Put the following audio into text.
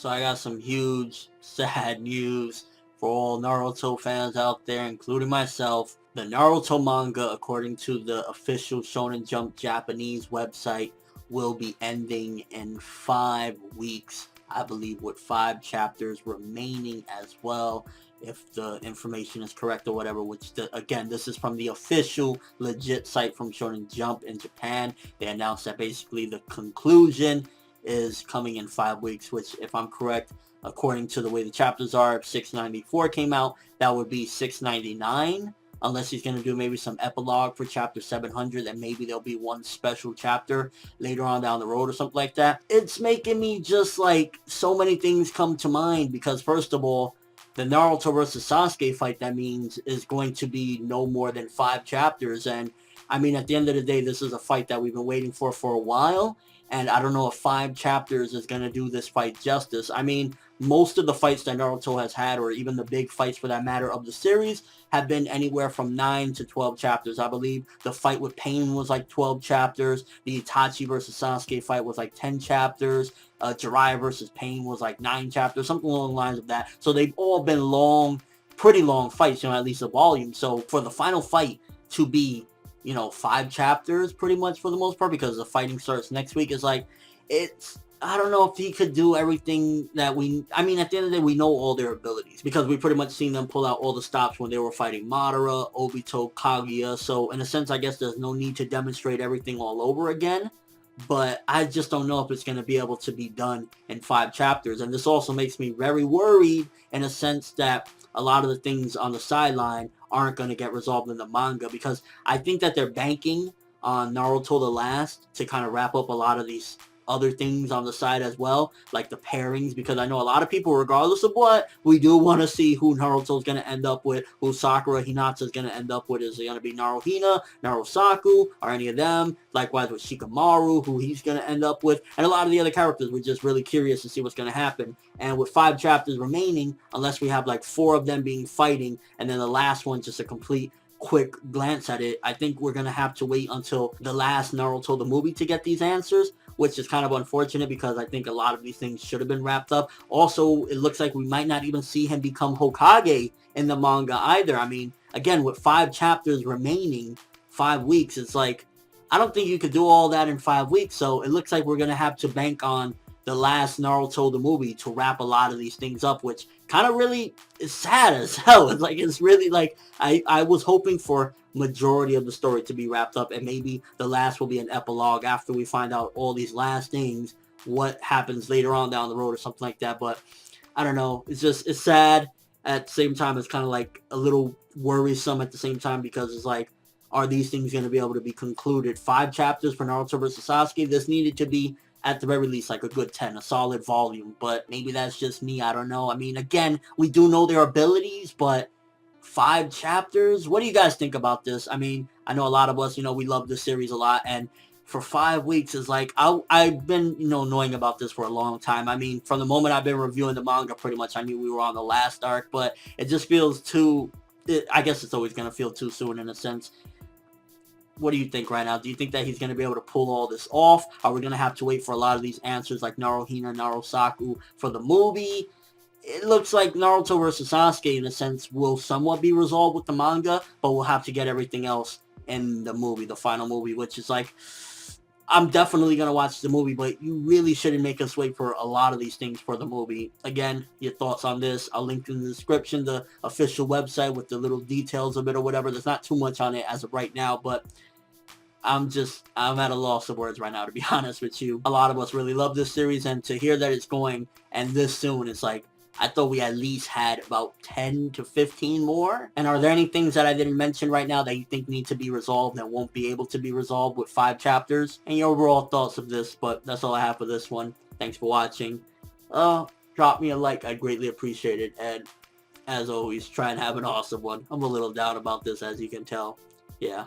So I got some huge, sad news for all Naruto fans out there, including myself. The Naruto manga, according to the official Shonen Jump Japanese website, will be ending in 5 weeks. I believe with 5 chapters remaining as well, if the information is correct or whatever, again, this is from the official legit site from Shonen Jump in Japan. They announced that basically the conclusion is coming in 5 weeks, which, if I'm correct, according to the way the chapters are, if 694 came out, that would be 699, unless he's going to do maybe some epilogue for chapter 700, and maybe there'll be one special chapter later on down the road or something like that. It's making me just like, so many things come to mind, because first of all, the Naruto versus Sasuke fight, that means, is going to be no more than 5 chapters, and I mean, at the end of the day, this is a fight that we've been waiting for a while, and I don't know if 5 chapters is going to do this fight justice. I mean, most of the fights that Naruto has had, or even the big fights for that matter of the series, have been anywhere from 9 to 12 chapters. I believe the fight with Pain was like 12 chapters. The Itachi versus Sasuke fight was like 10 chapters. Jiraiya versus Pain was like 9 chapters, something along the lines of that. So they've all been long, pretty long fights, at least a volume. So for the final fight to be 5 chapters pretty much for the most part, because the fighting starts next week, is like, I don't know if he could do everything that I mean, at the end of the day, we know all their abilities, because we pretty much seen them pull out all the stops when they were fighting Madara, Obito, Kaguya, so in a sense, I guess there's no need to demonstrate everything all over again, but I just don't know if it's going to be able to be done in 5 chapters, and this also makes me very worried in a sense that a lot of the things on the sideline aren't going to get resolved in the manga, because I think that they're banking on Naruto the Last to kind of wrap up a lot of these other things on the side as well, like the pairings, because I know a lot of people, regardless of what, we do want to see who Naruto's going to end up with, who Sakura Hinata is going to end up with. Is it going to be Naruhina, Narusaku, or any of them? Likewise with Shikamaru, who he's going to end up with, and a lot of the other characters. We're just really curious to see what's going to happen. And with 5 chapters remaining, unless we have like 4 of them being fighting, and then the last one just a complete quick glance at it, I think we're going to have to wait until the last Naruto the movie to get these answers, which is kind of unfortunate, because I think a lot of these things should have been wrapped up. Also, it looks like we might not even see him become Hokage in the manga either. I mean, again, with 5 chapters remaining, 5 weeks, it's like, I don't think you could do all that in 5 weeks, so it looks like we're going to have to bank on the last Naruto the movie to wrap a lot of these things up, which kind of really is sad as hell. It's really like, I was hoping for majority of the story to be wrapped up, and maybe the last will be an epilogue after we find out all these last things, what happens later on down the road or something like that. But I don't know, it's sad. At the same time, it's kind of like a little worrisome at the same time, because it's like, are these things going to be able to be concluded? 5 chapters for Naruto versus Sasuke, this needed to be at the very least like a good 10, a solid volume, but maybe that's just me, I don't know. I mean, again, we do know their abilities, but 5 chapters? What do you guys think about this? I mean, I know a lot of us, we love this series a lot, and for 5 weeks is like, I've been, knowing about this for a long time. I mean, from the moment I've been reviewing the manga, pretty much I knew we were on the last arc, but it just feels I guess it's always going to feel too soon in a sense. What do you think right now? Do you think that he's going to be able to pull all this off? Are we going to have to wait for a lot of these answers like Naruhina, Narusaku for the movie? It looks like Naruto versus Sasuke, in a sense, will somewhat be resolved with the manga, but we'll have to get everything else in the movie, the final movie, which is like, I'm definitely going to watch the movie, but you really shouldn't make us wait for a lot of these things for the movie. Again, your thoughts on this, I'll link in the description, the official website with the little details of it or whatever. There's not too much on it as of right now, but I'm at a loss of words right now, to be honest with you. A lot of us really love this series, and to hear that it's going and this soon, it's like, I thought we at least had about 10 to 15 more. And are there any things that I didn't mention right now that you think need to be resolved that won't be able to be resolved with 5 chapters? And your overall thoughts of this, but that's all I have for this one. Thanks for watching. Drop me a like, I'd greatly appreciate it. And as always, try and have an awesome one. I'm a little down about this, as you can tell. Yeah.